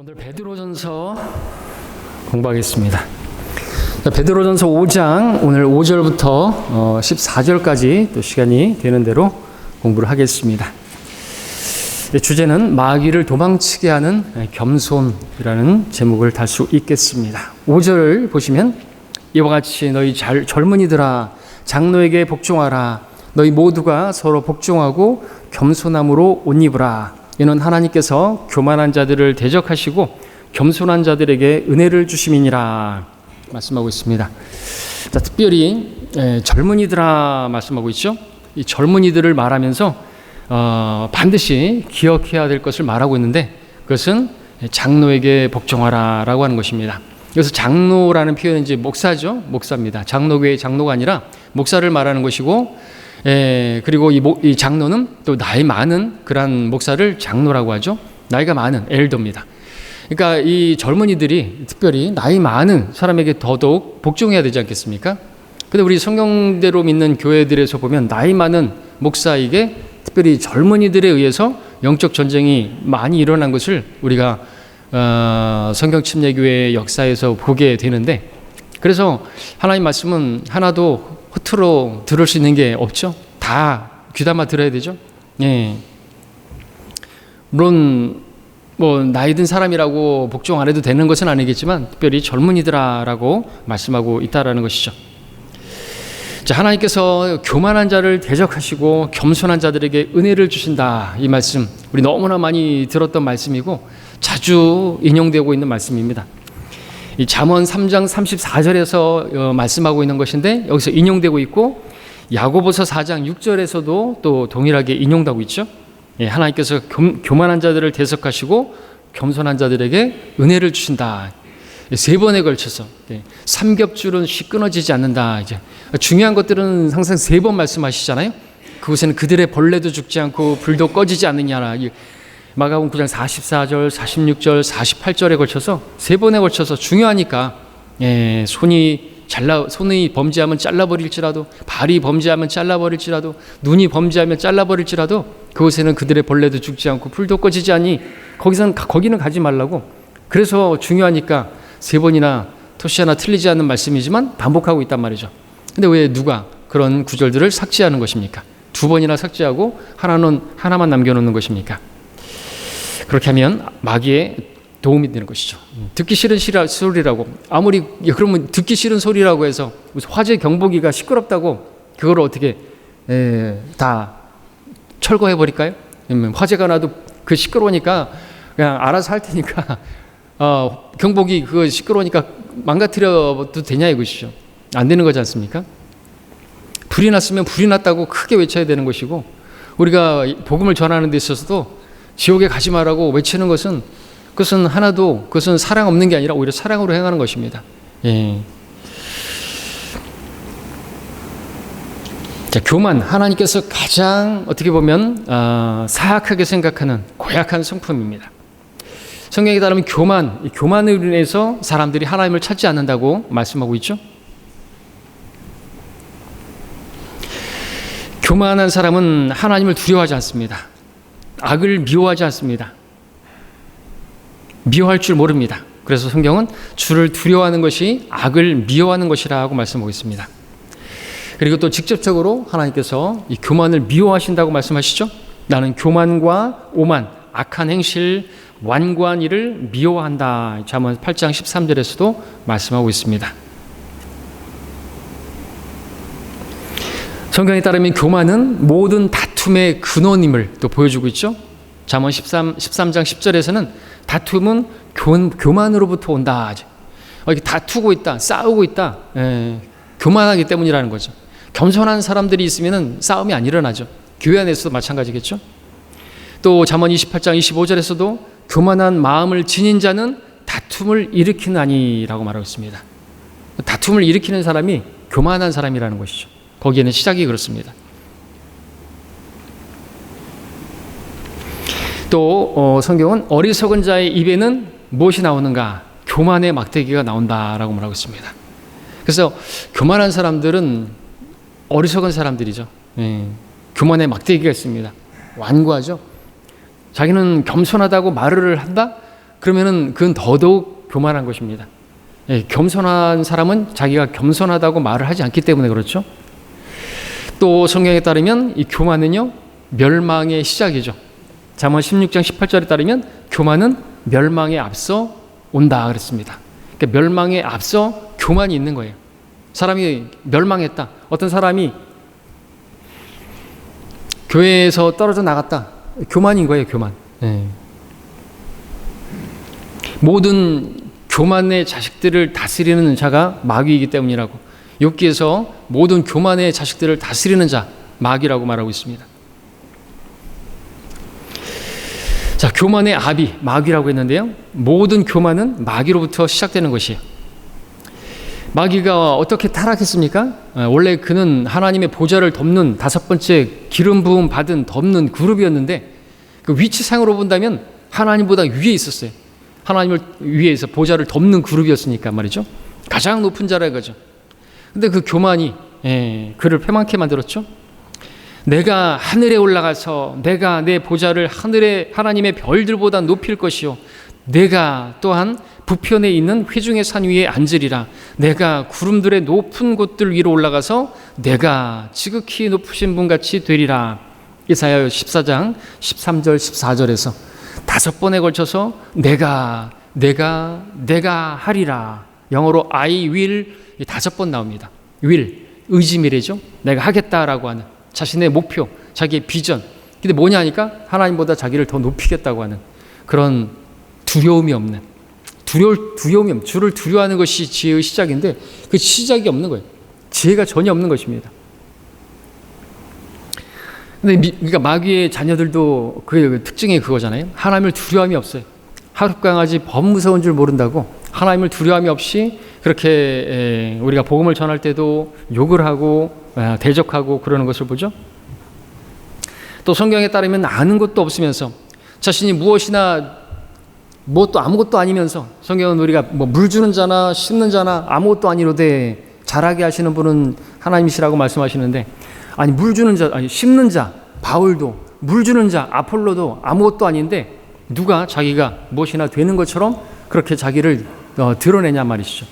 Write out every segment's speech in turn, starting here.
오늘 베드로전서 공부하겠습니다. 베드로전서 5장 오늘 5절부터 14절까지 또 시간이 되는 대로 공부를 하겠습니다. 주제는 마귀를 도망치게 하는 겸손이라는 제목을 달 수 있겠습니다. 5절을 보시면 이와 같이 너희 젊은이들아 장로에게 복종하라. 너희 모두가 서로 복종하고 겸손함으로 옷 입으라. 이는 하나님께서 교만한 자들을 대적하시고 겸손한 자들에게 은혜를 주심이니라 말씀하고 있습니다. 자, 특별히 젊은이들아 말씀하고 있죠. 이 젊은이들을 말하면서 반드시 기억해야 될 것을 말하고 있는데 그것은 장로에게 복종하라라고 하는 것입니다. 그래서 장로라는 표현은 이제 목사죠. 목사입니다. 장로교의 장로가 아니라 목사를 말하는 것이고, 그리고 이 장로는 또 나이 많은 그러한 목사를 장로라고 하죠. 나이가 많은 엘더입니다. 그러니까 이 젊은이들이 특별히 나이 많은 사람에게 더더욱 복종해야 되지 않겠습니까? 근데 우리 성경대로 믿는 교회들에서 보면 나이 많은 목사에게 특별히 젊은이들에 의해서 영적 전쟁이 많이 일어난 것을 우리가 성경 침례교회의 역사에서 보게 되는데, 그래서 하나님 말씀은 하나도 허투루 들을 수 있는 게 없죠. 다 귀담아 들어야 되죠. 예. 물론 뭐 나이 든 사람이라고 복종 안 해도 되는 것은 아니겠지만 특별히 젊은이들아라고 말씀하고 있다라는 것이죠. 자, 하나님께서 교만한 자를 대적하시고 겸손한 자들에게 은혜를 주신다. 이 말씀 우리 너무나 많이 들었던 말씀이고 자주 인용되고 있는 말씀입니다. 이 잠언 3장 34절에서 말씀하고 있는 것인데 여기서 인용되고 있고 야고보서 4장 6절에서도 또 동일하게 인용되고 있죠. 예, 하나님께서 교만한 자들을 대적하시고 겸손한 자들에게 은혜를 주신다. 세 번에 걸쳐서 삼겹줄은 쉬 끊어지지 않는다. 이제 중요한 것들은 항상 세 번 말씀하시잖아요. 그곳에는 그들의 벌레도 죽지 않고 불도 꺼지지 않느냐라. 마가복음 9장 44절, 46절, 48절에 걸쳐서 세 번에 걸쳐서 중요하니까 손이 범죄하면 잘라버릴지라도, 발이 범죄하면 잘라버릴지라도, 눈이 범죄하면 잘라버릴지라도 그곳에는 그들의 벌레도 죽지 않고 불도 꺼지지 않니 거기는 가지 말라고. 그래서 중요하니까 세 번이나 토시 하나 틀리지 않는 말씀이지만 반복하고 있단 말이죠. 근데 왜 누가 그런 구절들을 삭제하는 것입니까? 두 번이나 삭제하고 하나만 남겨놓는 것입니까? 그렇게 하면 마귀에 도움이 되는 것이죠. 듣기 싫은 소리라고, 아무리 그러면 듣기 싫은 소리라고 해서 화재 경보기가 시끄럽다고 그걸 어떻게 다 철거해 버릴까요? 화재가 나도 그 시끄러우니까 그냥 알아서 할 테니까 경보기 그거 시끄러우니까 망가뜨려도 되냐 이것이죠. 안 되는 거지 않습니까? 불이 났으면 불이 났다고 크게 외쳐야 되는 것이고, 우리가 복음을 전하는 데 있어서도 지옥에 가지 말라고 외치는 것은 그것은 사랑 없는 게 아니라 오히려 사랑으로 행하는 것입니다. 예. 자, 교만, 하나님께서 가장 어떻게 보면 사악하게 생각하는 고약한 성품입니다. 성경에 따르면 교만으로 인해서 사람들이 하나님을 찾지 않는다고 말씀하고 있죠. 교만한 사람은 하나님을 두려워하지 않습니다. 악을 미워하지 않습니다. 미워할 줄 모릅니다. 그래서 성경은 주를 두려워하는 것이 악을 미워하는 것이라고 말씀하고 있습니다. 그리고 또 직접적으로 하나님께서 이 교만을 미워하신다고 말씀하시죠. 나는 교만과 오만, 악한 행실, 완고한 일을 미워한다. 잠언 8장 13절에서도 말씀하고 있습니다. 성경에 따르면 교만은 모든 다툼의 근원임을 또 보여주고 있죠. 잠언 13장 10절에서는 다툼은 교만으로부터 온다. 이렇게 다투고 있다, 싸우고 있다. 교만하기 때문이라는 거죠. 겸손한 사람들이 있으면 싸움이 안 일어나죠. 교회 안에서도 마찬가지겠죠. 또 잠언 28장 25절에서도 교만한 마음을 지닌 자는 다툼을 일으키나니라고 말하고 있습니다. 다툼을 일으키는 사람이 교만한 사람이라는 것이죠. 거기에는 시작이 그렇습니다. 또 성경은 어리석은 자의 입에는 무엇이 나오는가? 교만의 막대기가 나온다라고 말하고 있습니다. 그래서 교만한 사람들은 어리석은 사람들이죠. 교만의 막대기가 있습니다. 완고하죠. 자기는 겸손하다고 말을 한다? 그러면은 그건 더더욱 교만한 것입니다. 예, 겸손한 사람은 자기가 겸손하다고 말을 하지 않기 때문에 그렇죠. 또 성경에 따르면 이 교만은요, 멸망의 시작이죠. 잠언 16장 18절에 따르면 교만은 멸망에 앞서 온다 그랬습니다. 그러니까 멸망에 앞서 교만이 있는 거예요. 사람이 멸망했다. 어떤 사람이 교회에서 떨어져 나갔다. 교만인 거예요, 교만. 네. 모든 교만의 자식들을 다스리는 자가 마귀이기 때문이라고. 욥기에서 모든 교만의 자식들을 다스리는 자, 마귀라고 말하고 있습니다. 자, 교만의 아비, 마귀라고 했는데요. 모든 교만은 마귀로부터 시작되는 것이에요. 마귀가 어떻게 타락했습니까? 원래 그는 하나님의 보좌를 덮는 다섯 번째 기름 부음 받은 덮는 그룹이었는데, 그 위치상으로 본다면 하나님보다 위에 있었어요. 하나님을 위에서 보좌를 덮는 그룹이었으니까 말이죠. 가장 높은 자라 이거죠. 근데 그 교만이 그를 패망케 만들었죠. 내가 하늘에 올라가서 내가 내 보좌를 하늘의 하나님의 별들보다 높일 것이요, 내가 또한 부편에 있는 회중의 산 위에 앉으리라. 내가 구름들의 높은 곳들 위로 올라가서 내가 지극히 높으신 분같이 되리라. 이사야 14장 13절 14절에서 다섯 번에 걸쳐서 내가 하리라. 영어로 I will 다섯 번 나옵니다. will, 의지미래죠. 내가 하겠다라고 하는 자신의 목표, 자기의 비전. 근데 뭐냐 하니까 하나님보다 자기를 더 높이겠다고 하는 그런 두려움이 없는, 두려움이 없는, 주를 두려워하는 것이 지혜의 시작인데 그 시작이 없는 거예요. 지혜가 전혀 없는 것입니다. 근데 그러니까 마귀의 자녀들도 그 특징이 그거잖아요. 하나님을 두려움이 없어요. 하룻강아지 범 무서운 줄 모른다고 하나님을 두려움이 없이 그렇게 우리가 복음을 전할 때도 욕을 하고 대적하고 그러는 것을 보죠. 또 성경에 따르면 아는 것도 없으면서 자신이 무엇도 아무것도 아니면서, 성경은 우리가 뭐 물 주는 자나 씻는 자나 아무것도 아니로되 잘하게 하시는 분은 하나님이시라고 말씀하시는데, 아니 물 주는 자, 아니 씹는 자 바울도, 물 주는 자 아폴로도 아무것도 아닌데 누가 자기가 무엇이나 되는 것처럼 그렇게 자기를 드러내냐 말이시죠.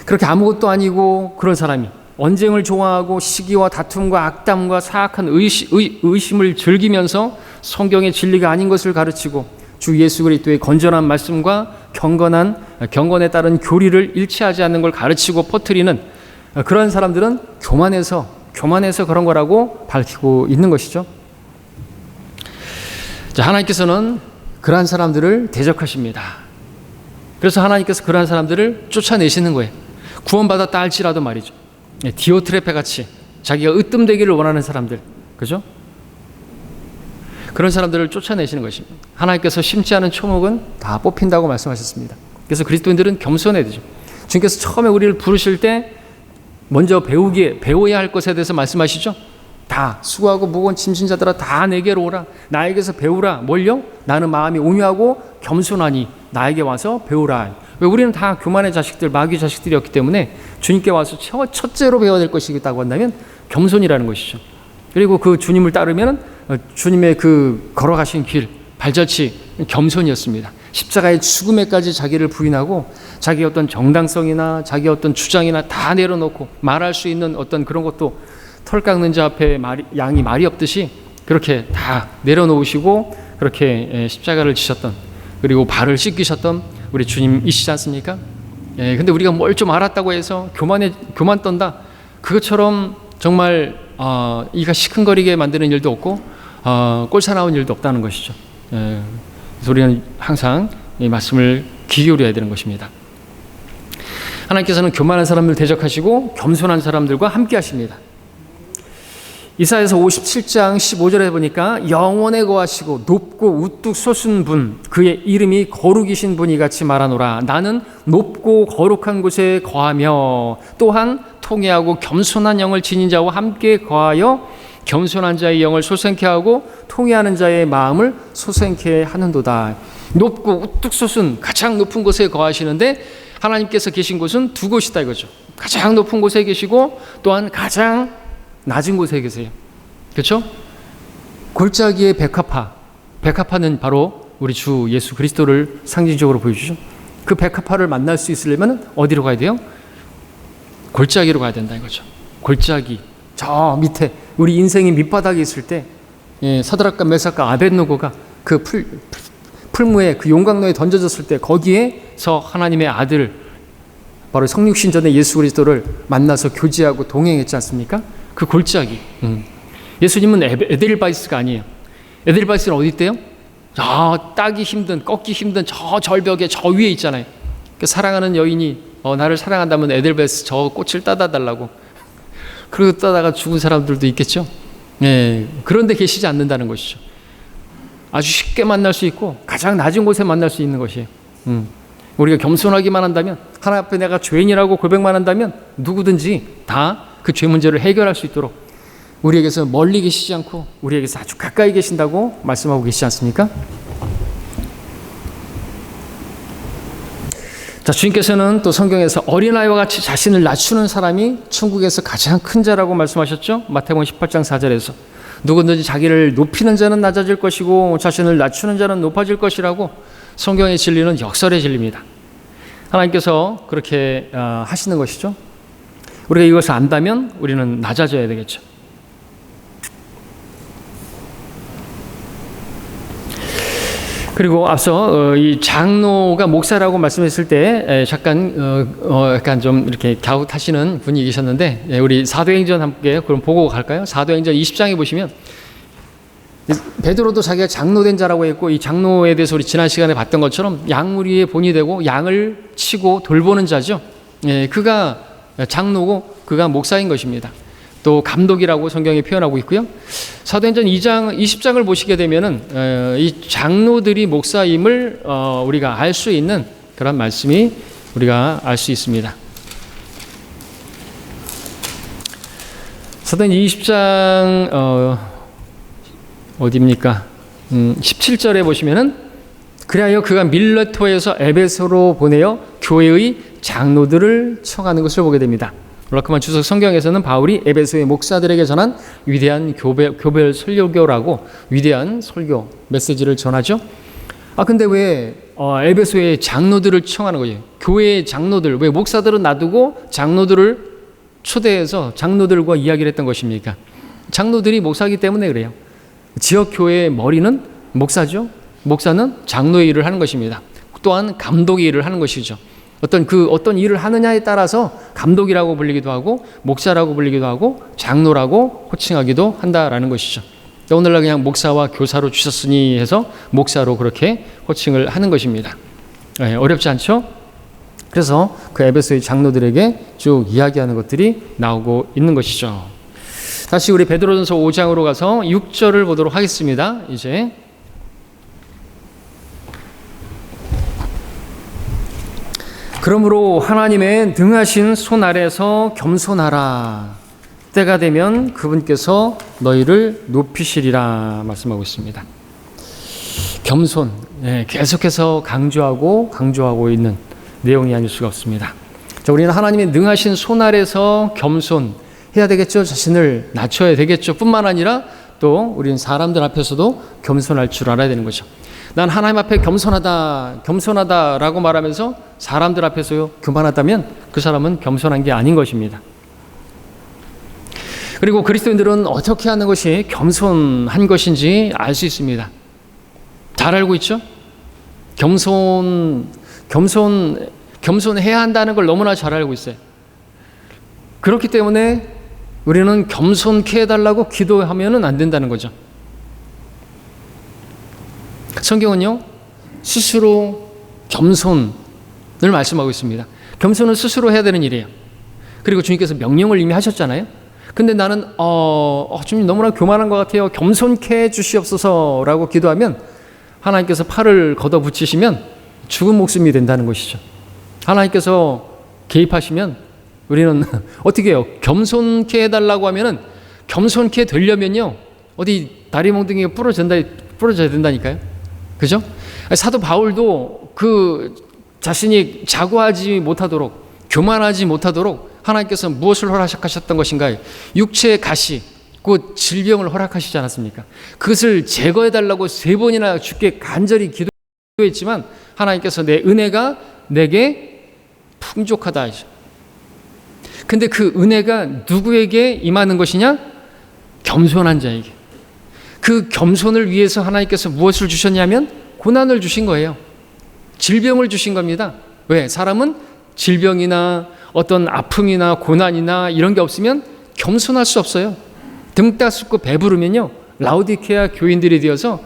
그렇게 아무것도 아니고 그런 사람이 언쟁을 좋아하고 시기와 다툼과 악담과 사악한 의심을 즐기면서 성경의 진리가 아닌 것을 가르치고 주 예수 그리스도의 건전한 말씀과 경건에 따른 교리를 일치하지 않는 걸 가르치고 퍼뜨리는 그런 사람들은 교만해서 그런 거라고 밝히고 있는 것이죠. 자, 하나님께서는 그러한 사람들을 대적하십니다. 그래서 하나님께서 그러한 사람들을 쫓아내시는 거예요. 구원받았다 할지라도 말이죠. 디오트레페 같이 자기가 으뜸되기를 원하는 사람들, 그죠? 그런 사람들을 쫓아내시는 것입니다. 하나님께서 심지 않은 초목은 다 뽑힌다고 말씀하셨습니다. 그래서 그리스도인들은 겸손해야 되죠. 주님께서 처음에 우리를 부르실 때 먼저 배워야 할 것에 대해서 말씀하시죠. 다 수고하고 무거운 짐진 자들아 다 내게로 오라. 나에게서 배우라. 뭘요? 나는 마음이 온유하고 겸손하니 나에게 와서 배우라. 왜? 우리는 다 교만의 자식들, 마귀 자식들이었기 때문에 주님께 와서 첫째로 배워야 될 것이 있다고 한다면 겸손이라는 것이죠. 그리고 그 주님을 따르면 주님의 그 걸어가신 길, 발자취 겸손이었습니다. 십자가의 죽음에까지 자기를 부인하고 자기 어떤 정당성이나 자기 어떤 주장이나 다 내려놓고 말할 수 있는 어떤 그런 것도 털 깎는 자 앞에 양이 말이 없듯이 그렇게 다 내려놓으시고 그렇게 십자가를 지셨던, 그리고 발을 씻기셨던 우리 주님이시지 않습니까? 근데 우리가 뭘 좀 알았다고 해서 교만 떤다, 그것처럼 정말 이가 시큰거리게 만드는 일도 없고 꼴사 나온 일도 없다는 것이죠. 그래서 우리는 항상 이 말씀을 귀 기울여야 되는 것입니다. 하나님께서는 교만한 사람을 대적하시고 겸손한 사람들과 함께 하십니다. 이사야서 57장 15절에 보니까 영원에 거하시고 높고 우뚝 솟은 분, 그의 이름이 거룩이신 분이 같이 말하노라. 나는 높고 거룩한 곳에 거하며 또한 통회하고 겸손한 영을 지닌 자와 함께 거하여 겸손한 자의 영을 소생케 하고 통회하는 자의 마음을 소생케 하는도다. 높고 우뚝 솟은 가장 높은 곳에 거하시는데 하나님께서 계신 곳은 두 곳이다 이거죠. 가장 높은 곳에 계시고 또한 가장 낮은 곳에 계세요. 그렇죠? 골짜기의 백합화는 바로 우리 주 예수 그리스도를 상징적으로 보여주죠. 그 백합화를 만날 수 있으려면 어디로 가야 돼요? 골짜기로 가야 된다 이거죠. 골짜기. 저 밑에 우리 인생이 밑바닥에 있을 때 사드락과 메삭과 아벳노고가 그 풀무에 그 용광로에 던져졌을 때 거기에서 하나님의 아들 바로 성육신전의 예수 그리스도를 만나서 교제하고 동행했지 않습니까? 그 골짜기. 예수님은 에델바이스가 아니에요. 에델바이스는 어디 있대요? 따기 힘든, 꺾기 힘든 저 절벽에 저 위에 있잖아요. 그 사랑하는 여인이 나를 사랑한다면 에델바이스 저 꽃을 따다 달라고. 그러고 따다가 죽은 사람들도 있겠죠. 그런데 계시지 않는다는 것이죠. 아주 쉽게 만날 수 있고 가장 낮은 곳에 만날 수 있는 것이에요. 우리가 겸손하기만 한다면, 하나님 앞에 내가 죄인이라고 고백만 한다면 누구든지 다 그 죄 문제를 해결할 수 있도록 우리에게서 멀리 계시지 않고 우리에게서 아주 가까이 계신다고 말씀하고 계시지 않습니까? 자, 주님께서는 또 성경에서 어린아이와 같이 자신을 낮추는 사람이 천국에서 가장 큰 자라고 말씀하셨죠? 마태복음 18장 4절에서 누구든지 자기를 높이는 자는 낮아질 것이고 자신을 낮추는 자는 높아질 것이라고 성경의 진리는 역설의 진리입니다. 하나님께서 그렇게 하시는 것이죠. 우리가 이것을 안다면 우리는 낮아져야 되겠죠. 그리고 앞서 이 장로가 목사라고 말씀했을 때 약간 좀 이렇게 갸웃하시는 분이 계셨는데, 우리 사도행전 함께 그럼 보고 갈까요? 사도행전 20장에 보시면 베드로도 자기가 장로된 자라고 했고, 이 장로에 대해서 우리 지난 시간에 봤던 것처럼 양무리의 본이 되고 양을 치고 돌보는 자죠. 그가 장로고 그가 목사인 것입니다. 또 감독이라고 성경에 표현하고 있고요. 사도행전 2장 20장을 보시게 되면은 이 장로들이 목사임을 우리가 알 수 있는 그런 말씀이 우리가 알 수 있습니다. 사도행전 20장 어디입니까? 17절에 보시면은 그리하여 그가 밀레토에서 에베소로 보내어 교회의 장로들을 청하는 것을 보게 됩니다. 락크만 주석 성경에서는 바울이 에베소의 목사들에게 전한 위대한 교별 설교라고 위대한 설교 메시지를 전하죠. 근데 왜 에베소의 장로들을 청하는 거예요? 교회의 장로들, 왜 목사들은 놔두고 장로들을 초대해서 장로들과 이야기를 했던 것입니까? 장로들이 목사이기 때문에 그래요. 지역 교회의 머리는 목사죠. 목사는 장로의 일을 하는 것입니다. 또한 감독의 일을 하는 것이죠. 어떤 일을 하느냐에 따라서 감독이라고 불리기도 하고 목사라고 불리기도 하고 장로라고 호칭하기도 한다라는 것이죠. 오늘날 그냥 목사와 교사로 주셨으니 해서 목사로 그렇게 호칭을 하는 것입니다. 어렵지 않죠? 그래서 그 에베소의 장로들에게 쭉 이야기하는 것들이 나오고 있는 것이죠. 다시 우리 베드로전서 5장으로 가서 6절을 보도록 하겠습니다. 이제 그러므로 하나님의 능하신 손 아래서 겸손하라. 때가 되면 그분께서 너희를 높이시리라 말씀하고 있습니다. 겸손, 계속해서 강조하고 있는 내용이 아닐 수가 없습니다. 자, 우리는 하나님의 능하신 손 아래서 겸손해야 되겠죠. 자신을 낮춰야 되겠죠. 뿐만 아니라 또 우리는 사람들 앞에서도 겸손할 줄 알아야 되는 거죠. 난 하나님 앞에 겸손하다라고 말하면서 사람들 앞에서 교만하다면 그 사람은 겸손한 게 아닌 것입니다. 그리고 그리스도인들은 어떻게 하는 것이 겸손한 것인지 알 수 있습니다. 잘 알고 있죠? 겸손해야 한다는 걸 너무나 잘 알고 있어요. 그렇기 때문에 우리는 겸손케 해달라고 기도하면은 안 된다는 거죠. 성경은요, 스스로 겸손을 말씀하고 있습니다. 겸손은 스스로 해야 되는 일이에요. 그리고 주님께서 명령을 이미 하셨잖아요. 근데 나는 주님 너무나 교만한 것 같아요. 겸손케 해주시옵소서라고 기도하면 하나님께서 팔을 걷어붙이시면 죽은 목숨이 된다는 것이죠. 하나님께서 개입하시면 우리는 어떻게 해요? 겸손케 해달라고 하면은 겸손케 되려면요, 어디 다리 몽둥이가 부러져야 된다니까요. 그죠? 사도 바울도 그 자신이 자고하지 못하도록, 교만하지 못하도록 하나님께서 무엇을 허락하셨던 것인가요? 육체의 가시, 곧 질병을 허락하시지 않았습니까? 그것을 제거해달라고 3번이나 주께 간절히 기도했지만 하나님께서 내 은혜가 내게 풍족하다 하시죠. 근데 그 은혜가 누구에게 임하는 것이냐? 겸손한 자에게. 그 겸손을 위해서 하나님께서 무엇을 주셨냐면 고난을 주신 거예요. 질병을 주신 겁니다. 왜? 사람은 질병이나 어떤 아픔이나 고난이나 이런 게 없으면 겸손할 수 없어요. 등 따스고 배부르면요, 라오디케아 교인들이 되어서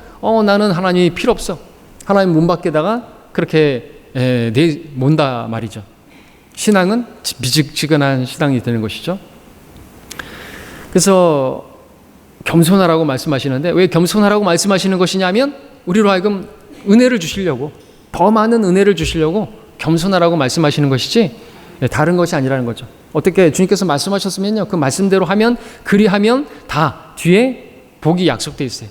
나는 하나님이 필요 없어, 하나님 문 밖에다가 그렇게 몬다 말이죠. 신앙은 미직지근한 신앙이 되는 것이죠. 그래서 겸손하라고 말씀하시는데 왜 겸손하라고 말씀하시는 것이냐면 우리로 하여금 은혜를 주시려고, 더 많은 은혜를 주시려고 겸손하라고 말씀하시는 것이지 다른 것이 아니라는 거죠. 어떻게 주님께서 말씀하셨으면요, 그 말씀대로 하면, 그리하면 다 뒤에 복이 약속되어 있어요.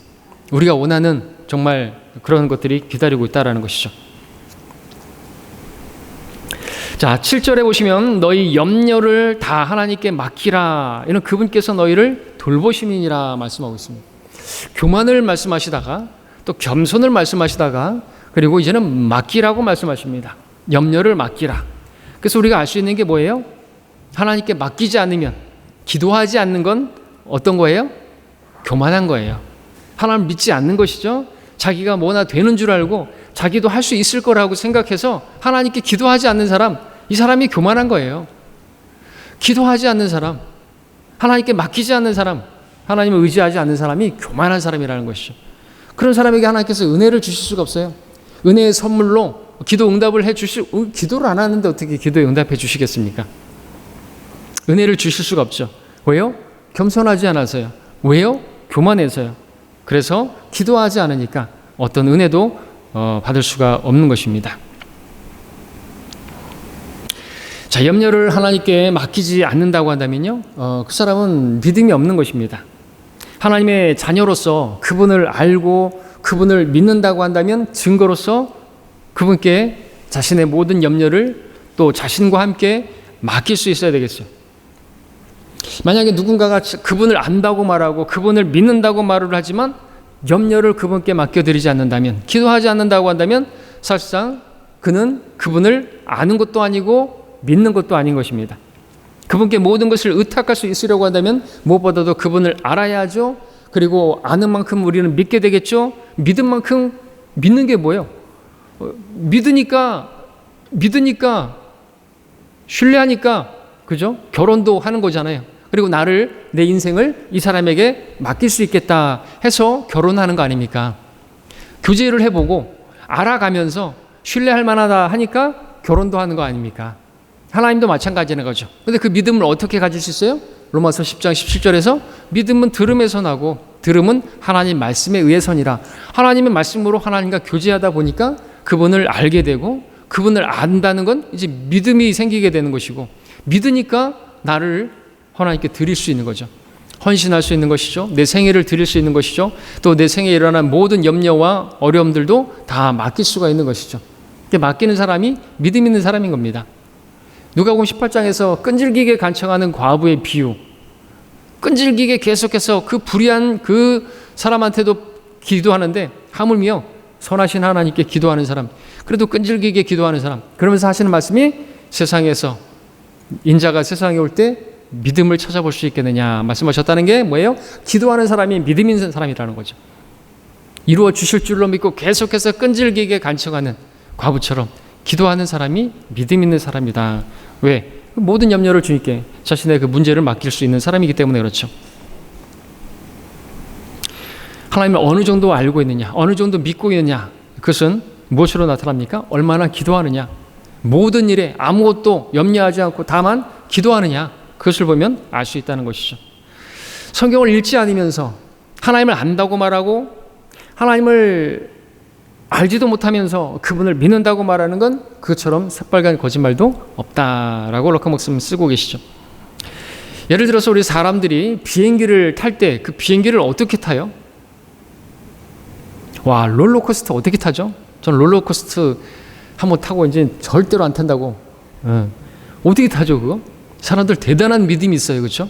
우리가 원하는 정말 그런 것들이 기다리고 있다는 것이죠. 자, 7절에 보시면 너희 염려를 다 하나님께 맡기라, 이는 그분께서 너희를 돌보심이니라 말씀하고 있습니다. 교만을 말씀하시다가 또 겸손을 말씀하시다가 그리고 이제는 맡기라고 말씀하십니다. 염려를 맡기라. 그래서 우리가 알 수 있는 게 뭐예요? 하나님께 맡기지 않으면, 기도하지 않는 건 어떤 거예요? 교만한 거예요. 하나님을 믿지 않는 것이죠. 자기가 뭐나 되는 줄 알고 자기도 할 수 있을 거라고 생각해서 하나님께 기도하지 않는 사람, 이 사람이 교만한 거예요. 기도하지 않는 사람, 하나님께 맡기지 않는 사람, 하나님을 의지하지 않는 사람이 교만한 사람이라는 것이죠. 그런 사람에게 하나님께서 은혜를 주실 수가 없어요. 은혜의 선물로 기도 응답을 기도를 안 하는데 어떻게 기도에 응답해 주시겠습니까? 은혜를 주실 수가 없죠. 왜요? 겸손하지 않아서요. 왜요? 교만해서요. 그래서 기도하지 않으니까 어떤 은혜도 받을 수가 없는 것입니다. 자, 염려를 하나님께 맡기지 않는다고 한다면요, 그 사람은 믿음이 없는 것입니다. 하나님의 자녀로서 그분을 알고 그분을 믿는다고 한다면 증거로서 그분께 자신의 모든 염려를 또 자신과 함께 맡길 수 있어야 되겠어요. 만약에 누군가가 그분을 안다고 말하고 그분을 믿는다고 말을 하지만 염려를 그분께 맡겨드리지 않는다면, 기도하지 않는다고 한다면 사실상 그는 그분을 아는 것도 아니고 믿는 것도 아닌 것입니다. 그분께 모든 것을 의탁할 수 있으려고 한다면 무엇보다도 그분을 알아야죠. 그리고 아는 만큼 우리는 믿게 되겠죠. 믿은 만큼 믿는 게 뭐예요? 믿으니까 신뢰하니까, 그죠? 결혼도 하는 거잖아요. 그리고 내 인생을 이 사람에게 맡길 수 있겠다 해서 결혼하는 거 아닙니까? 교제를 해보고 알아가면서 신뢰할 만하다 하니까 결혼도 하는 거 아닙니까? 하나님도 마찬가지는 거죠. 근데 그 믿음을 어떻게 가질 수 있어요? 로마서 10장 17절에서 믿음은 들음에서 나고 들음은 하나님 말씀에 의해서니라. 하나님의 말씀으로 하나님과 교제하다 보니까 그분을 알게 되고, 그분을 안다는 건 이제 믿음이 생기게 되는 것이고, 믿으니까 나를 하나님께 드릴 수 있는 거죠. 헌신할 수 있는 것이죠. 내 생애를 드릴 수 있는 것이죠. 또 내 생애에 일어난 모든 염려와 어려움들도 다 맡길 수가 있는 것이죠. 맡기는 사람이 믿음 있는 사람인 겁니다. 누가복음 18장에서 끈질기게 간청하는 과부의 비유, 끈질기게 계속해서 그 불의한 그 사람한테도 기도하는데 하물며 선하신 하나님께 기도하는 사람, 그래도 끈질기게 기도하는 사람, 그러면서 하시는 말씀이 세상에서 인자가 세상에 올 때 믿음을 찾아볼 수 있겠느냐 말씀하셨다는 게 뭐예요? 기도하는 사람이 믿음 있는 사람이라는 거죠. 이루어 주실 줄로 믿고 계속해서 끈질기게 간청하는 과부처럼 기도하는 사람이 믿음 있는 사람이다. 왜? 모든 염려를 주님께 자신의 그 문제를 맡길 수 있는 사람이기 때문에 그렇죠. 하나님을 어느 정도 알고 있느냐, 어느 정도 믿고 있느냐, 그것은 무엇으로 나타납니까? 얼마나 기도하느냐. 모든 일에 아무것도 염려하지 않고 다만 기도하느냐, 그것을 보면 알 수 있다는 것이죠. 성경을 읽지 않으면서 하나님을 안다고 말하고 하나님을 알지도 못하면서 그분을 믿는다고 말하는 건 그것처럼 새빨간 거짓말도 없다라고 럭커 목사님 쓰고 계시죠. 예를 들어서 우리 사람들이 비행기를 탈 때 그 비행기를 어떻게 타요? 와, 롤러코스터 어떻게 타죠? 전 롤러코스터 한번 타고 이제 절대로 안 탄다고. 어떻게 타죠 그거? 사람들 대단한 믿음이 있어요, 그렇죠?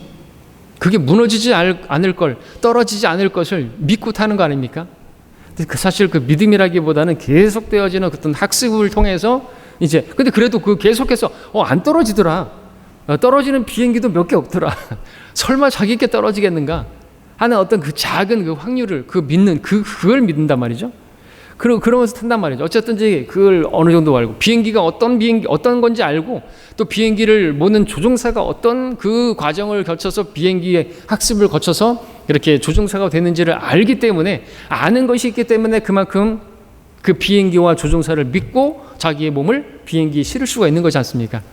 그게 무너지지 않을 걸, 떨어지지 않을 것을 믿고 타는 거 아닙니까? 근데 사실 그 믿음이라기보다는 계속되어지는 어떤 학습을 통해서 근데 그래도 그 계속해서 안 떨어지더라. 떨어지는 비행기도 몇 개 없더라. 설마 자기께 떨어지겠는가 하는 어떤 그 작은 그 확률을 믿는 그걸 믿는단 말이죠. 그러면서 탄단 말이죠. 어쨌든지 그걸 어느 정도 알고 비행기가 어떤 건지 알고 또 비행기를 모는 조종사가 어떤 그 과정을 거쳐서 비행기의 학습을 거쳐서 이렇게 조종사가 되는지를 알기 때문에 아는 것이 있기 때문에 그만큼 그 비행기와 조종사를 믿고 자기의 몸을 비행기에 실을 수가 있는 거지 않습니까?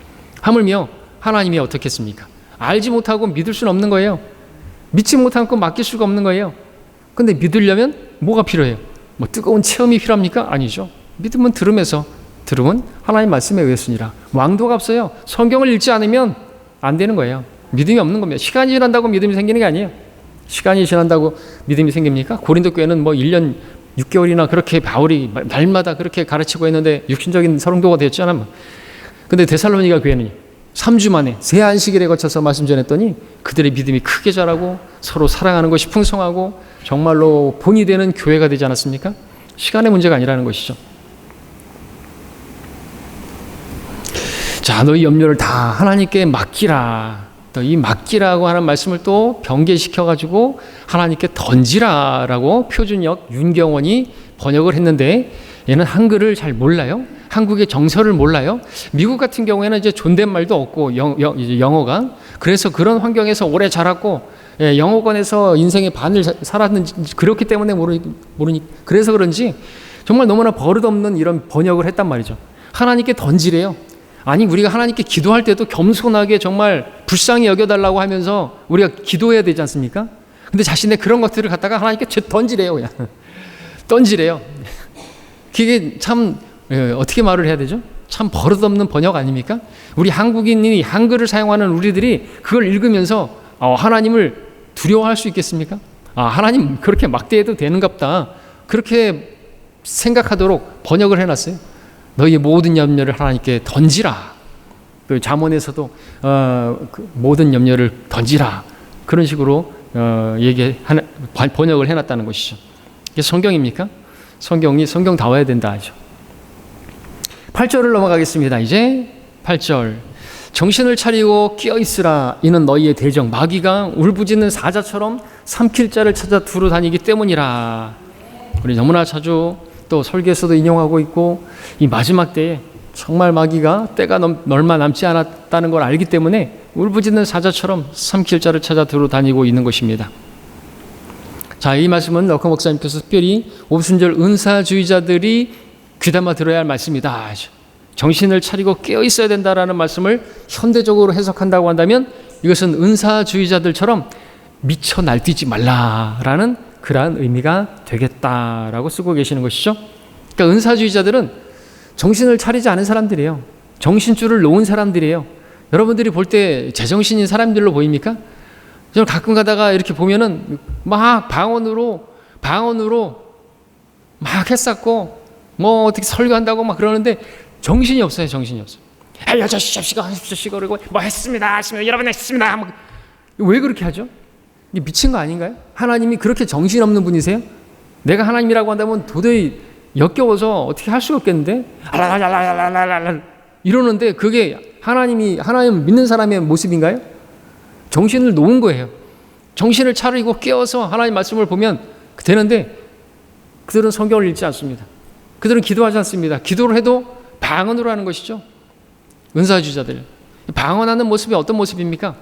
하물며 하나님이 어떻겠습니까? 알지 못하고 믿을 수는 없는 거예요. 믿지 못하고 맡길 수가 없는 거예요. 근데 믿으려면 뭐가 필요해요? 뭐 뜨거운 체험이 필요합니까? 아니죠. 믿음은 들음은 하나님 말씀에 의했으니라. 왕도가 없어요. 성경을 읽지 않으면 안 되는 거예요. 믿음이 없는 겁니다. 시간이 지난다고 믿음이 생기는 게 아니에요. 시간이 지난다고 믿음이 생깁니까? 고린도 교회는 뭐 1년 6개월이나 그렇게 바울이 날마다 그렇게 가르치고 했는데 육신적인 성도가 됐잖아. 근데 데살로니가 교회는 3주 만에 새 안식일에 거쳐서 말씀 전했더니 그들의 믿음이 크게 자라고 서로 사랑하는 것이 풍성하고 정말로 본이 되는 교회가 되지 않았습니까? 시간의 문제가 아니라는 것이죠. 자, 너희 염려를 다 하나님께 맡기라. 또 이 맡기라고 하는 말씀을 또 변개시켜가지고 하나님께 던지라라고 표준역 윤경원이 번역을 했는데 얘는 한글을 잘 몰라요. 한국의 정서를 몰라요. 미국 같은 경우에는 이제 존댓말도 없고 영어가 그래서 그런 환경에서 오래 자랐고 영어권에서 인생의 반을 살았는지 그렇기 때문에 모르니 그래서 그런지 정말 너무나 버릇없는 이런 번역을 했단 말이죠. 하나님께 던지래요. 아니 우리가 하나님께 기도할 때도 겸손하게 정말 불쌍히 여겨달라고 하면서 우리가 기도해야 되지 않습니까? 근데 자신의 그런 것들을 갖다가 하나님께 던지래요. 그냥 던지래요. 그게 참 어떻게 말을 해야 되죠? 참 버릇없는 번역 아닙니까? 우리 한국인이 한글을 사용하는 우리들이 그걸 읽으면서 하나님을 두려워할 수 있겠습니까? 하나님 그렇게 막대해도 되는갑다. 그렇게 생각하도록 번역을 해놨어요. 너희의 모든 염려를 하나님께 던지라. 그 잠언에서도 모든 염려를 던지라. 그런 식으로 번역을 해놨다는 것이죠. 이게 성경입니까? 성경다워야 된다 하죠. 8절을 넘어가겠습니다. 이제 8절. 정신을 차리고 깨어있으라. 이는 너희의 대적 마귀가 울부짖는 사자처럼 삼킬 자를 찾아 두루 다니기 때문이라. 우리 너무나 자주 또 설교에서도 인용하고 있고 이 마지막 때에 정말 마귀가 때가 얼마 남지 않았다는 걸 알기 때문에 울부짖는 사자처럼 삼킬 자를 찾아 두루 다니고 있는 것입니다. 자, 이 말씀은 럭커 목사님께서 특별히 오순절 은사주의자들이 귀담아 들어야 할 말씀이다. 정신을 차리고 깨어 있어야 된다라는 말씀을 현대적으로 해석한다고 한다면 이것은 은사주의자들처럼 미쳐 날뛰지 말라라는 그러한 의미가 되겠다라고 쓰고 계시는 것이죠. 그러니까 은사주의자들은 정신을 차리지 않은 사람들이에요. 정신줄을 놓은 사람들이에요. 여러분들이 볼 때 제정신인 사람들로 보입니까? 저는 가끔 가다가 이렇게 보면은 막 방언으로 막 했었고 뭐 어떻게 설교한다고 막 그러는데 정신이 없어요. 정신이 없어요. 여자씨가 그러고 뭐 했습니다. 여러분 했습니다. 왜 그렇게 하죠? 이게 미친 거 아닌가요? 하나님이 그렇게 정신없는 분이세요? 내가 하나님이라고 한다면 도저히 역겨워서 어떻게 할 수가 없겠는데 이러는데 그게 하나님 믿는 사람의 모습인가요? 정신을 놓은 거예요. 정신을 차리고 깨어서 하나님 말씀을 보면 되는데 그들은 성경을 읽지 않습니다. 그들은 기도하지 않습니다. 기도를 해도 방언으로 하는 것이죠. 은사주의자들. 방언하는 모습이 어떤 모습입니까?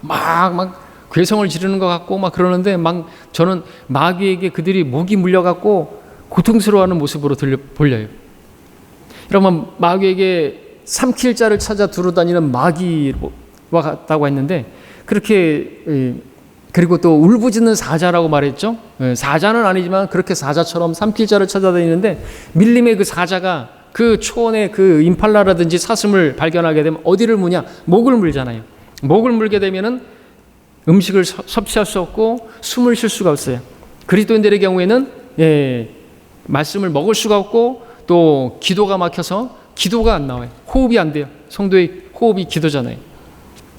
막 괴성을 지르는 것 같고 막 그러는데 저는 마귀에게 그들이 목이 물려갖고 고통스러워하는 모습으로 보여요. 여러분 마귀에게 삼킬 자를 찾아 두루 다니는 마귀와 같다고 했는데 그렇게 그리고 또 울부짖는 사자라고 말했죠. 사자는 아니지만 그렇게 사자처럼 삼킬 자를 찾아다니는데 밀림의 그 사자가 그 초원의 그 임팔라라든지 사슴을 발견하게 되면 어디를 무냐? 목을 물잖아요. 목을 물게 되면은 음식을 섭취할 수 없고 숨을 쉴 수가 없어요. 그리스도인들의 경우에는 말씀을 먹을 수가 없고 또 기도가 막혀서 기도가 안 나와요. 호흡이 안 돼요. 성도의 호흡이 기도잖아요.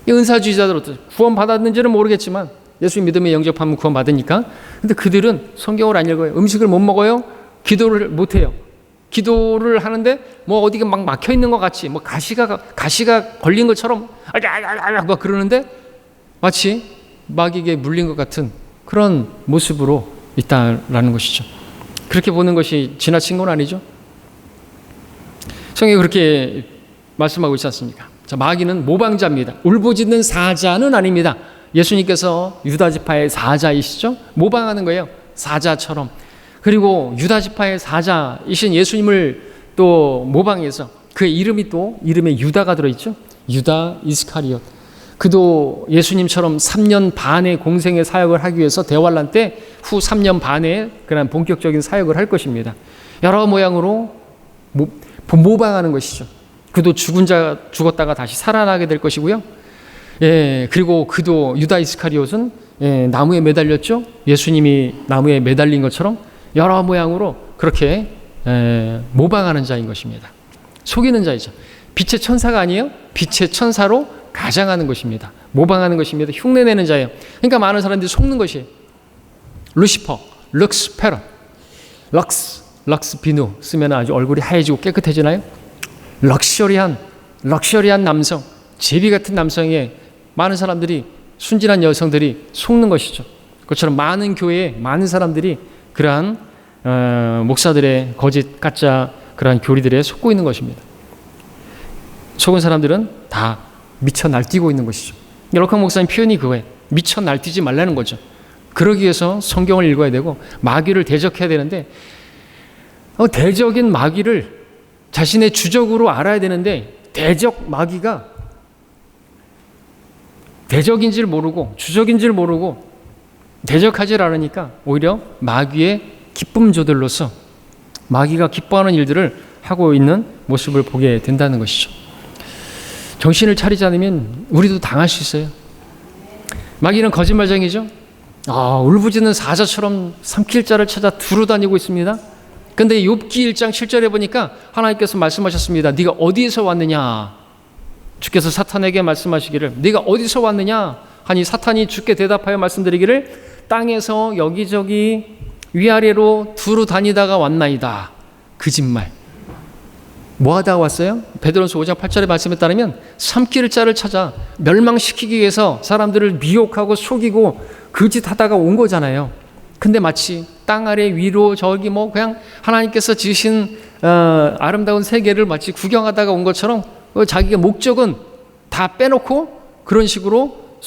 이 은사주의자들은 구원 받았는지는 모르겠지만 예수님 믿음에 영접하면 구원 받으니까. 근데 그들은 성경을 안 읽어요. 음식을 못 먹어요. 기도를 못 해요. 기도를 하는데 뭐 어디가 막 막혀 있는 것 같이, 뭐 가시가 걸린 것처럼 막 그러는데 마치 마귀에게 물린 것 같은 그런 모습으로 있다라는 것이죠. 그렇게 보는 것이 지나친 건 아니죠. 성경이 그렇게 말씀하고 있지 않습니까? 자, 마귀는 모방자입니다. 울부짖는 사자는 아닙니다. 예수님께서 유다지파의 사자이시죠? 모방하는 거예요. 사자처럼. 그리고 유다지파의 사자이신 예수님을 또 모방해서 그의 이름이 또 이름에 유다가 들어있죠. 유다 이스카리옷. 그도 예수님처럼 3년 반의 공생의 사역을 하기 위해서 대환란 때 후 3년 반의 그런 본격적인 사역을 할 것입니다. 여러 모양으로 모방하는 것이죠. 그도 죽었다가 다시 살아나게 될 것이고요. 예, 그리고 그도 유다 이스카리옷은 나무에 매달렸죠. 예수님이 나무에 매달린 것처럼 여러 모양으로 그렇게 모방하는 자인 것입니다. 속이는 자이죠. 빛의 천사가 아니에요. 빛의 천사로 가장하는 것입니다. 모방하는 것입니다. 흉내내는 자예요. 그러니까 많은 사람들이 속는 것이에요. 루시퍼, 럭스페라, 럭스 비누 쓰면 아주 얼굴이 하얘지고 깨끗해지나요? 럭셔리한 남성, 제비 같은 남성에 많은 사람들이, 순진한 여성들이 속는 것이죠. 그것처럼 많은 교회에 많은 사람들이 그러한 목사들의 거짓 가짜 그러한 교리들에 속고 있는 것입니다. 속은 사람들은 다 미쳐 날뛰고 있는 것이죠. 럭커 목사님 표현이 그거예요. 미쳐 날뛰지 말라는 거죠. 그러기 위해서 성경을 읽어야 되고 마귀를 대적해야 되는데 대적인 마귀를 자신의 주적으로 알아야 되는데 대적 마귀가 대적인지를 모르고 주적인지를 모르고 대적하지 않으니까 오히려 마귀의 기쁨조들로서 마귀가 기뻐하는 일들을 하고 있는 모습을 보게 된다는 것이죠. 정신을 차리지 않으면 우리도 당할 수 있어요. 마귀는 거짓말쟁이죠. 울부짖는 사자처럼 삼킬 자를 찾아 두루 다니고 있습니다. 근데 욥기 1장 7절에 보니까 하나님께서 말씀하셨습니다. 네가 어디에서 왔느냐? 주께서 사탄에게 말씀하시기를 네가 어디서 왔느냐? 하니 사탄이 주께 대답하여 말씀드리기를 땅에서 여기저기 위아래로 두루 다니다가 왔나이다. 거짓말. 뭐 하다가 왔어요? 베드로전서 5장 8절의 말씀에 따르면 삼킬 자를 찾아 멸망시키기 위해서 사람들을 미혹하고 속이고 거짓하다가 온 거잖아요. 근데 마치 땅 아래 위로 저기 뭐 그냥 하나님께서 지으신 아름다운 세계를 마치 구경하다가 온 것처럼 자기가 목적은 다 빼놓고 그런 식으로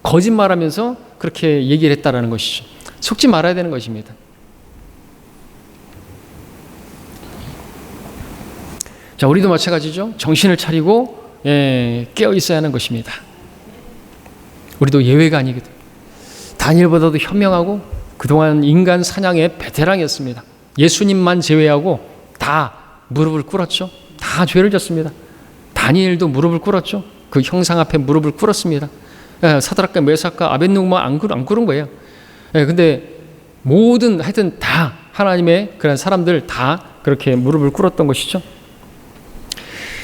거짓말하면서 그렇게 얘기를 했다라는 것이죠. 속지 말아야 되는 것입니다. 자, 우리도 마찬가지죠. 정신을 차리고 깨어 있어야 하는 것입니다. 우리도 예외가 아니거든. 다니엘보다도 현명하고 그동안 인간 사냥의 베테랑이었습니다. 예수님만 제외하고 다 무릎을 꿇었죠. 다 죄를 졌습니다. 다니엘도 무릎을 꿇었죠. 그 형상 앞에 무릎을 꿇었습니다. 사드락과 메삭과 아벳느고만 안 꿇은 거예요. 근데 모든 하여튼 다 하나님의 그런 사람들 다 그렇게 무릎을 꿇었던 것이죠.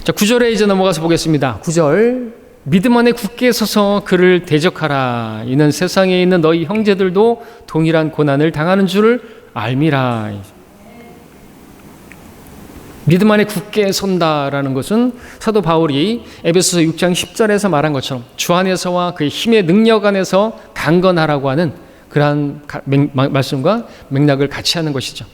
자, 9절에 이제 넘어가서 보겠습니다. 9절. 믿음 안에 굳게 서서 그를 대적하라. 이는 세상에 있는 너희 형제들도 동일한 고난을 당하는 줄을 알미라. 믿음 안에 굳게 선다라는 것은 사도 바울이 에베소서 6장 10절에서 말한 것처럼 주 안에서와 그의 힘의 능력 안에서 강건하라고 하는 그러한 말씀과 맥락을 같이 하는 것이죠.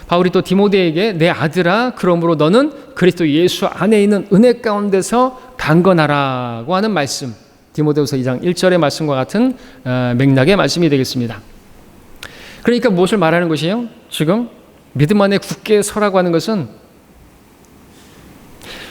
바울이 또 디모데에게 내 아들아 그러므로 너는 그리스도 예수 안에 있는 은혜 가운데서 강건하라고 하는 말씀, 디모데후서 2장 1절의 말씀과 같은 맥락의 말씀이 되겠습니다. 그러니까 무엇을 말하는 것이에요? 지금 믿음 안에 굳게 서라고 하는 것은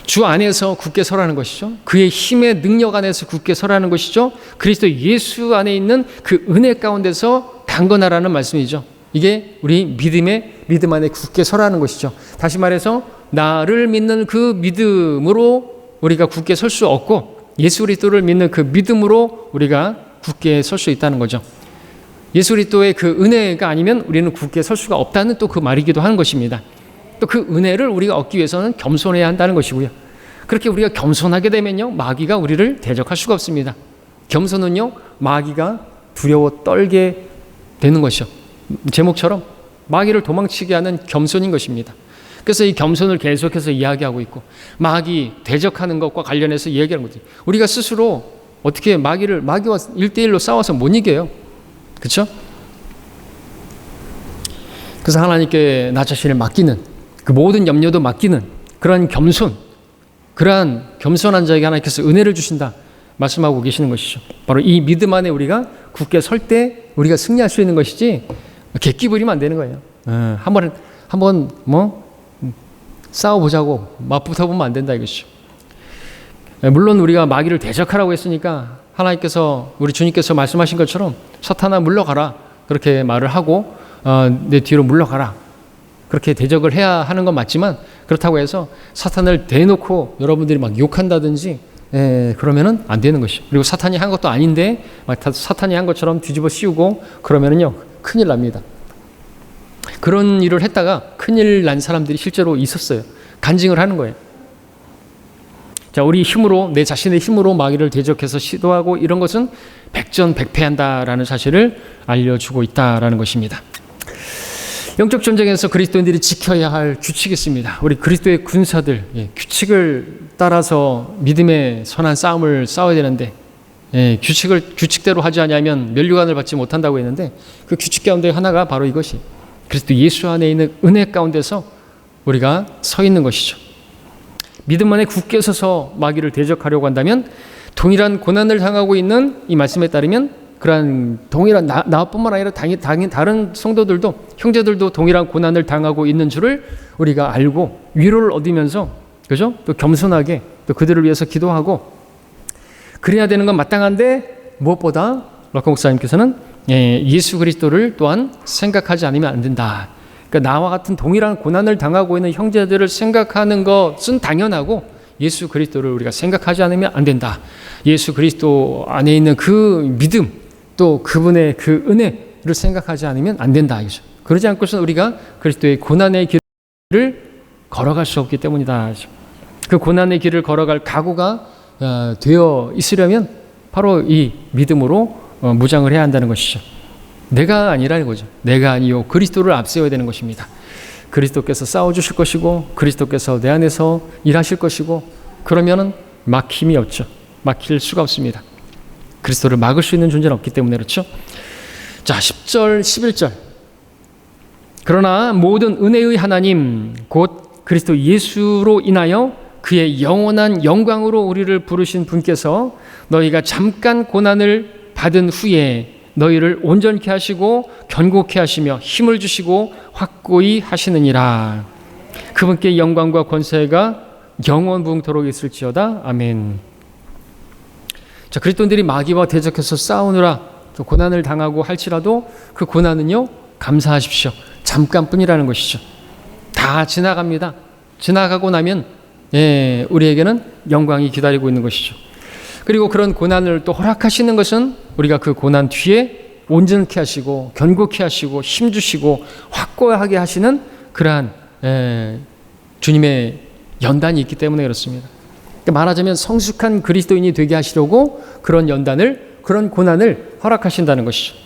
주 안에서 굳게 서라는 것이죠. 그의 힘의 능력 안에서 굳게 서라는 것이죠. 그리스도 예수 안에 있는 그 은혜 가운데서 강건하라는 말씀이죠. 이게 우리 믿음 안에 굳게 서라는 것이죠. 다시 말해서 나를 믿는 그 믿음으로 우리가 굳게 설 수 없고 예수 그리스도를 믿는 그 믿음으로 우리가 굳게 설 수 있다는 거죠. 예수 그리스도의 그 은혜가 아니면 우리는 굳게 설 수가 없다는 또 그 말이기도 하는 것입니다. 또 그 은혜를 우리가 얻기 위해서는 겸손해야 한다는 것이고요. 그렇게 우리가 겸손하게 되면요, 마귀가 우리를 대적할 수가 없습니다. 겸손은요, 마귀가 두려워 떨게 되는 것이요. 제목처럼 마귀를 도망치게 하는 겸손인 것입니다. 그래서 이 겸손을 계속해서 이야기하고 있고, 마귀 대적하는 것과 관련해서 이야기하는 거지. 우리가 스스로 어떻게 마귀와 1대1로 싸워서 못 이겨요. 그렇죠? 그래서 하나님께 나 자신을 맡기는, 그 모든 염려도 맡기는 그러한 겸손, 그러한 겸손한 자에게 하나님께서 은혜를 주신다 말씀하고 계시는 것이죠. 바로 이 믿음 안에 우리가 굳게 설 때 우리가 승리할 수 있는 것이지, 객기 부리면 안 되는 거예요. 한번 싸워보자고 맞붙어보면 안 된다 이것이죠. 물론 우리가 마귀를 대적하라고 했으니까 하나님께서, 우리 주님께서 말씀하신 것처럼 사탄아 물러가라 그렇게 말을 하고 내 뒤로 물러가라 그렇게 대적을 해야 하는 건 맞지만, 그렇다고 해서 사탄을 대놓고 여러분들이 막 욕한다든지 그러면은 안 되는 것이죠. 그리고 사탄이 한 것도 아닌데 막 사탄이 한 것처럼 뒤집어 씌우고 그러면은요 큰일 납니다. 그런 일을 했다가 큰일 난 사람들이 실제로 있었어요. 간증을 하는 거예요. 자, 우리 힘으로, 내 자신의 힘으로 마귀를 대적해서 시도하고 이런 것은 백전백패한다라는 사실을 알려주고 있다라는 것입니다. 영적 전쟁에서 그리스도인들이 지켜야 할 규칙이 있습니다. 우리 그리스도의 군사들, 규칙을 따라서 믿음의 선한 싸움을 싸워야 되는데, 규칙대로 하지 않으면 면류관을 받지 못한다고 했는데, 그 규칙 가운데 하나가 바로 이것이 그리스도 예수 안에 있는 은혜 가운데서 우리가 서 있는 것이죠. 믿음 안에 굳게 서서 마귀를 대적하려고 한다면, 동일한 고난을 당하고 있는 이 말씀에 따르면 그러한 동일한 나뿐만 아니라 다른 성도들도, 형제들도 동일한 고난을 당하고 있는 줄을 우리가 알고 위로를 얻으면서, 그죠? 또 겸손하게 또 그들을 위해서 기도하고 그래야 되는 건 마땅한데, 무엇보다 럭커 목사님께서는 예수 그리스도를 또한 생각하지 않으면 안 된다. 그러니까 나와 같은 동일한 고난을 당하고 있는 형제들을 생각하는 것은 당연하고, 예수 그리스도를 우리가 생각하지 않으면 안 된다. 예수 그리스도 안에 있는 그 믿음, 또 그분의 그 은혜를 생각하지 않으면 안 된다. 그러지 않고서는 우리가 그리스도의 고난의 길을 걸어갈 수 없기 때문이다. 그 고난의 길을 걸어갈 각오가 되어 있으려면 바로 이 믿음으로 무장을 해야 한다는 것이죠. 내가 아니라는 거죠. 내가 아니요 그리스도를 앞세워야 되는 것입니다. 그리스도께서 싸워주실 것이고, 그리스도께서 내 안에서 일하실 것이고, 그러면은 막힘이 없죠. 막힐 수가 없습니다. 그리스도를 막을 수 있는 존재는 없기 때문에 그렇죠. 자, 10절 11절. 그러나 모든 은혜의 하나님 곧 그리스도 예수로 인하여 그의 영원한 영광으로 우리를 부르신 분께서 너희가 잠깐 고난을 받은 후에 너희를 온전케 하시고 견고케 하시며 힘을 주시고 확고히 하시느니라. 그분께 영광과 권세가 영원부흥토록 있을지어다. 아멘. 자, 그리스도인들이 마귀와 대적해서 싸우느라 또 고난을 당하고 할지라도 그 고난은요, 감사하십시오. 잠깐뿐이라는 것이죠. 다 지나갑니다. 지나가고 나면 우리에게는 영광이 기다리고 있는 것이죠. 그리고 그런 고난을 또 허락하시는 것은 우리가 그 고난 뒤에 온전케 하시고 견고케 하시고 힘 주시고 확고하게 하시는 그러한 주님의 연단이 있기 때문에 그렇습니다. 그러니까 말하자면 성숙한 그리스도인이 되게 하시려고 그런 연단을, 그런 고난을 허락하신다는 것이죠.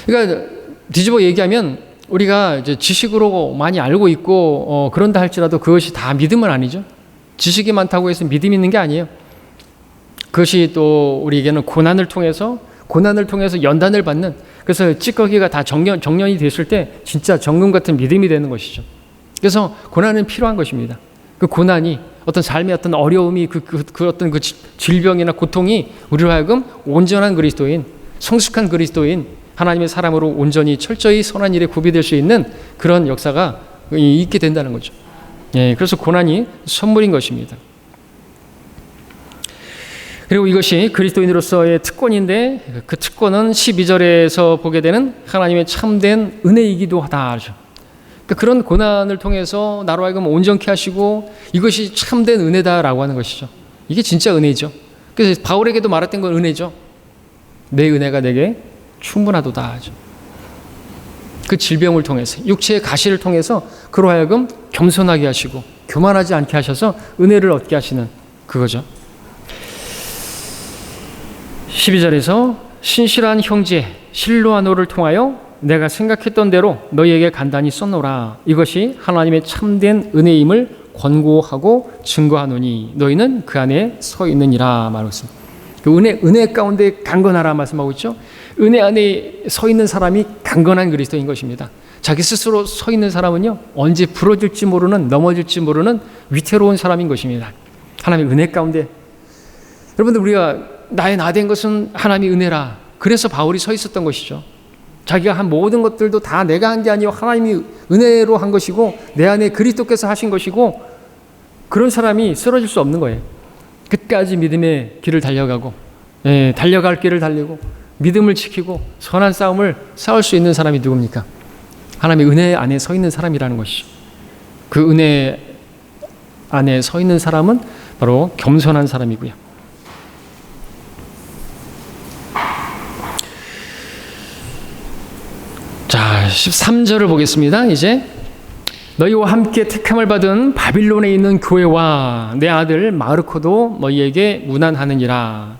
그러니까 뒤집어 얘기하면 우리가 이제 지식으로 많이 알고 있고 그런다 할지라도 그것이 다 믿음은 아니죠. 지식이 많다고 해서 믿음이 있는 게 아니에요. 그것이 또 우리에게는 고난을 통해서 연단을 받는, 그래서 찌꺼기가 다 정련이 됐을 때 진짜 정금 같은 믿음이 되는 것이죠. 그래서 고난은 필요한 것입니다. 그 고난이 어떤 삶의 어떤 어려움이 그 어떤 그 질병이나 고통이 우리로 하여금 온전한 그리스도인, 성숙한 그리스도인, 하나님의 사람으로 온전히 철저히 선한 일에 구비될 수 있는 그런 역사가 있게 된다는 거죠. 그래서 고난이 선물인 것입니다. 그리고 이것이 그리스도인으로서의 특권인데, 그 특권은 12절에서 보게 되는 하나님의 참된 은혜이기도 하다. 그러니까 그런 고난을 통해서 나로 하여금 온전케 하시고 이것이 참된 은혜다라고 하는 것이죠. 이게 진짜 은혜죠. 그래서 바울에게도 말했던 건 은혜죠. 내 은혜가 내게 충분하도다. 그 질병을 통해서, 육체의 가시를 통해서 그로 하여금 겸손하게 하시고 교만하지 않게 하셔서 은혜를 얻게 하시는 그거죠. 12절에서 신실한 형제 실로아노를 통하여 내가 생각했던 대로 너희에게 간단히 썼노라. 이것이 하나님의 참된 은혜임을 권고하고 증거하노니 너희는 그 안에 서 있느니라 말하고 있습니다. 그 은혜 가운데 강건하라 말씀하고 있죠. 은혜 안에 서 있는 사람이 강건한 그리스도인 것입니다. 자기 스스로 서 있는 사람은요, 언제 부러질지 모르는, 넘어질지 모르는 위태로운 사람인 것입니다. 하나님의 은혜 가운데. 여러분들, 우리가 나의 나 된 것은 하나님의 은혜라. 그래서 바울이 서 있었던 것이죠. 자기가 한 모든 것들도 다 내가 한 게 아니고 하나님이 은혜로 한 것이고 내 안에 그리스도께서 하신 것이고, 그런 사람이 쓰러질 수 없는 거예요. 끝까지 믿음의 길을 달려가고, 달려갈 길을 달리고 믿음을 지키고 선한 싸움을 싸울 수 있는 사람이 누굽니까? 하나님의 은혜 안에 서 있는 사람이라는 것이죠. 그 은혜 안에 서 있는 사람은 바로 겸손한 사람이고요. 자, 13절을 보겠습니다. 이제 너희와 함께 택함을 받은 바빌론에 있는 교회와 내 아들 마르코도 너희에게 문안하느니라.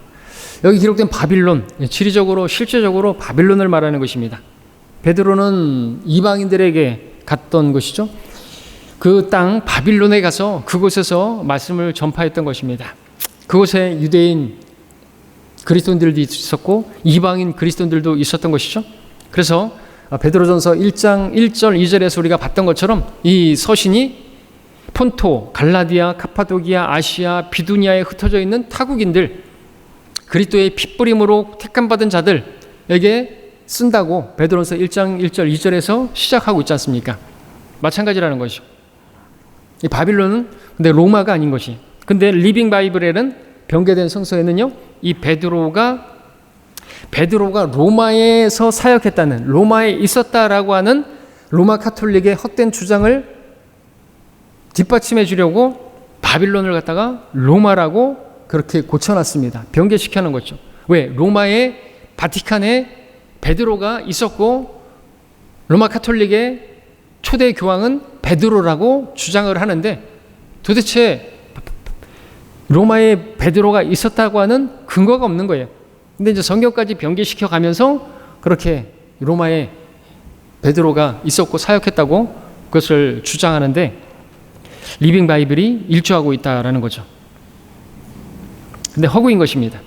여기 기록된 바빌론, 지리적으로 실제적으로 바빌론을 말하는 것입니다. 베드로는 이방인들에게 갔던 것이죠. 그 땅 바빌론에 가서 그곳에서 말씀을 전파했던 것입니다. 그곳에 유대인 그리스도인들도 있었고 이방인 그리스도인들도 있었던 것이죠. 그래서 베드로전서 1장 1절 2절에서 우리가 봤던 것처럼 이 서신이 폰토, 갈라디아, 카파도기아, 아시아, 비두니아에 흩어져 있는 타국인들, 그리스도의 핏부림으로 택함받은 자들에게 쓴다고 베드로전서 1장 1절 2절에서 시작하고 있지 않습니까? 마찬가지라는 것이죠. 이 바빌론은 근데 로마가 아닌 것이. 근데 리빙 바이블에는 변개된 성서에는요, 이 베드로가 로마에서 사역했다는, 로마에 있었다라고 하는 로마 카톨릭의 헛된 주장을 뒷받침해 주려고 바빌론을 갖다가 로마라고 그렇게 고쳐놨습니다. 변개시켜놓은 거죠. 왜? 로마의 바티칸에 베드로가 있었고 로마 카톨릭의 초대 교황은 베드로라고 주장을 하는데, 도대체 로마에 베드로가 있었다고 하는 근거가 없는 거예요. 근데 이제 성경까지 변개시켜 가면서 그렇게 로마에 베드로가 있었고 사역했다고 그것을 주장하는데, 리빙 바이블이 일조하고 있다라는 거죠. 근데 허구인 것입니다.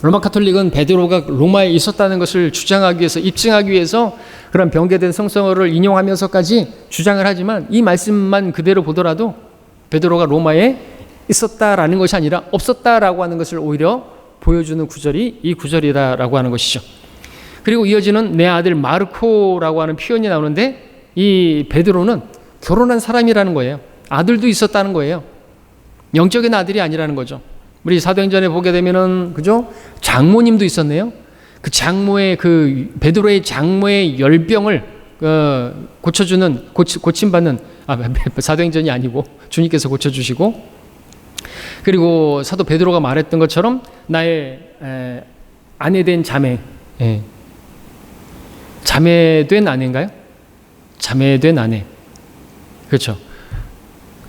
로마 카톨릭은 베드로가 로마에 있었다는 것을 주장하기 위해서, 입증하기 위해서 그런 변개된 성서를 인용하면서까지 주장을 하지만, 이 말씀만 그대로 보더라도 베드로가 로마에 있었다라는 것이 아니라 없었다라고 하는 것을 오히려 보여주는 구절이 이 구절이다라고 하는 것이죠. 그리고 이어지는 내 아들 마르코라고 하는 표현이 나오는데, 이 베드로는 결혼한 사람이라는 거예요. 아들도 있었다는 거예요. 영적인 아들이 아니라는 거죠. 우리 사도행전에 보게 되면은, 그죠? 장모님도 있었네요. 그 장모의, 베드로의 장모의 열병을 고쳐주는, 고침받는, 사도행전이 아니고 주님께서 고쳐주시고, 그리고 사도 베드로가 말했던 것처럼 나의 아내된 자매, 자매된 아내인가요? 자매된 아내. 그렇죠.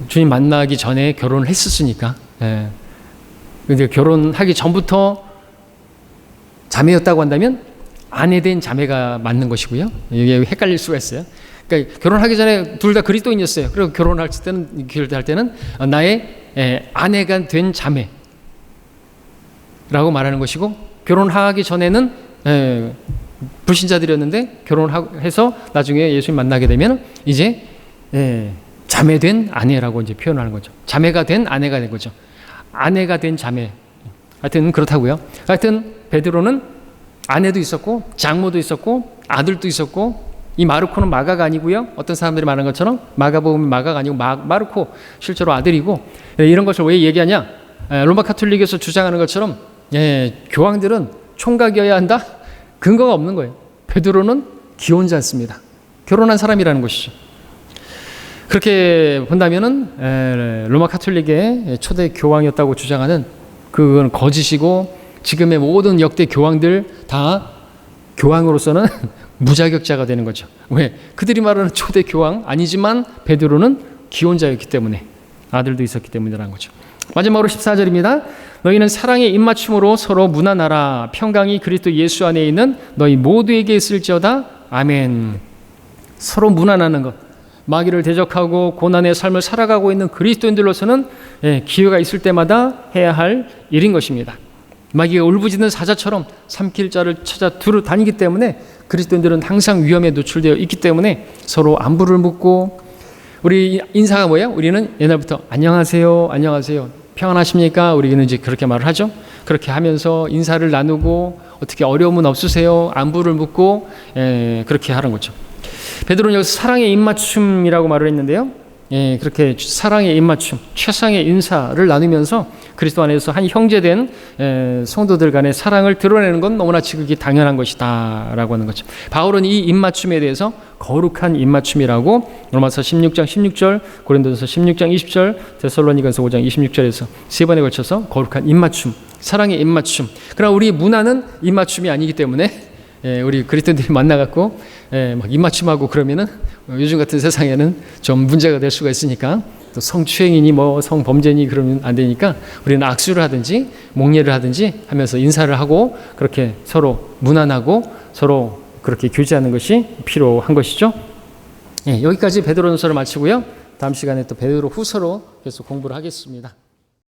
주님 만나기 전에 결혼을 했었으니까. 근데 결혼하기 전부터 자매였다고 한다면 아내된 자매가 맞는 것이고요. 이게 헷갈릴 수가 있어요. 그러니까 결혼하기 전에 둘 다 그리스도인이었어요. 그리고 결혼할 때는 나의 아내가 된 자매라고 말하는 것이고, 결혼하기 전에는 불신자들이었는데 결혼해서 나중에 예수님 만나게 되면 이제 자매된 아내라고 이제 표현하는 거죠. 자매가 된 아내가 된 거죠. 아내가 된 자매. 하여튼 그렇다고요. 하여튼 베드로는 아내도 있었고 장모도 있었고 아들도 있었고, 이 마르코는 마가가 아니고요. 어떤 사람들이 말하는 것처럼 마가복음이 마가가 아니고 마르코 실제로 아들이고, 이런 것을 왜 얘기하냐? 로마 카톨릭에서 주장하는 것처럼 교황들은 총각이어야 한다? 근거가 없는 거예요. 베드로는 기혼자였습니다. 결혼한 사람이라는 것이죠. 그렇게 본다면은 로마 카톨릭의 초대 교황이었다고 주장하는 그건 거짓이고, 지금의 모든 역대 교황들 다 교황으로서는 무자격자가 되는 거죠. 왜? 그들이 말하는 초대 교황 아니지만 베드로는 기혼자였기 때문에. 아들도 있었기 때문이라는 거죠. 마지막으로 14절입니다. 너희는 사랑의 입맞춤으로 서로 문안하라. 평강이 그리스도 예수 안에 있는 너희 모두에게 있을지어다. 아멘. 서로 문안하는 것. 마귀를 대적하고 고난의 삶을 살아가고 있는 그리스도인들로서는 기회가 있을 때마다 해야 할 일인 것입니다. 마귀가 울부짖는 사자처럼 삼킬 자를 찾아 두루 다니기 때문에 그리스도인들은 항상 위험에 노출되어 있기 때문에 서로 안부를 묻고, 우리 인사가 뭐예요? 우리는 옛날부터 안녕하세요, 안녕하세요, 평안하십니까? 우리는 이제 그렇게 말을 하죠. 그렇게 하면서 인사를 나누고 어떻게 어려움은 없으세요? 안부를 묻고 그렇게 하는 거죠. 베드로는 여기서 사랑의 입맞춤이라고 말을 했는데요. 그렇게 사랑의 입맞춤, 최상의 인사를 나누면서 그리스도 안에서 한 형제된 성도들 간의 사랑을 드러내는 건 너무나 지극히 당연한 것이다 라고 하는 거죠. 바울은 이 입맞춤에 대해서 거룩한 입맞춤이라고 로마서 16장 16절, 고린도전서 16장 20절, 데살로니가서 5장 26절에서 세 번에 걸쳐서 거룩한 입맞춤, 사랑의 입맞춤. 그러나 우리 문화는 입맞춤이 아니기 때문에 우리 그리스도인들이 만나갖고 막 입맞춤하고 그러면은 요즘 같은 세상에는 좀 문제가 될 수가 있으니까, 또 성추행이니 뭐 성범죄니 그러면 안 되니까 우리는 악수를 하든지 목례를 하든지 하면서 인사를 하고 그렇게 서로 문안하고 서로 그렇게 교제하는 것이 필요한 것이죠. 여기까지 베드로전서를 마치고요. 다음 시간에 또 베드로 후서로 계속 공부를 하겠습니다.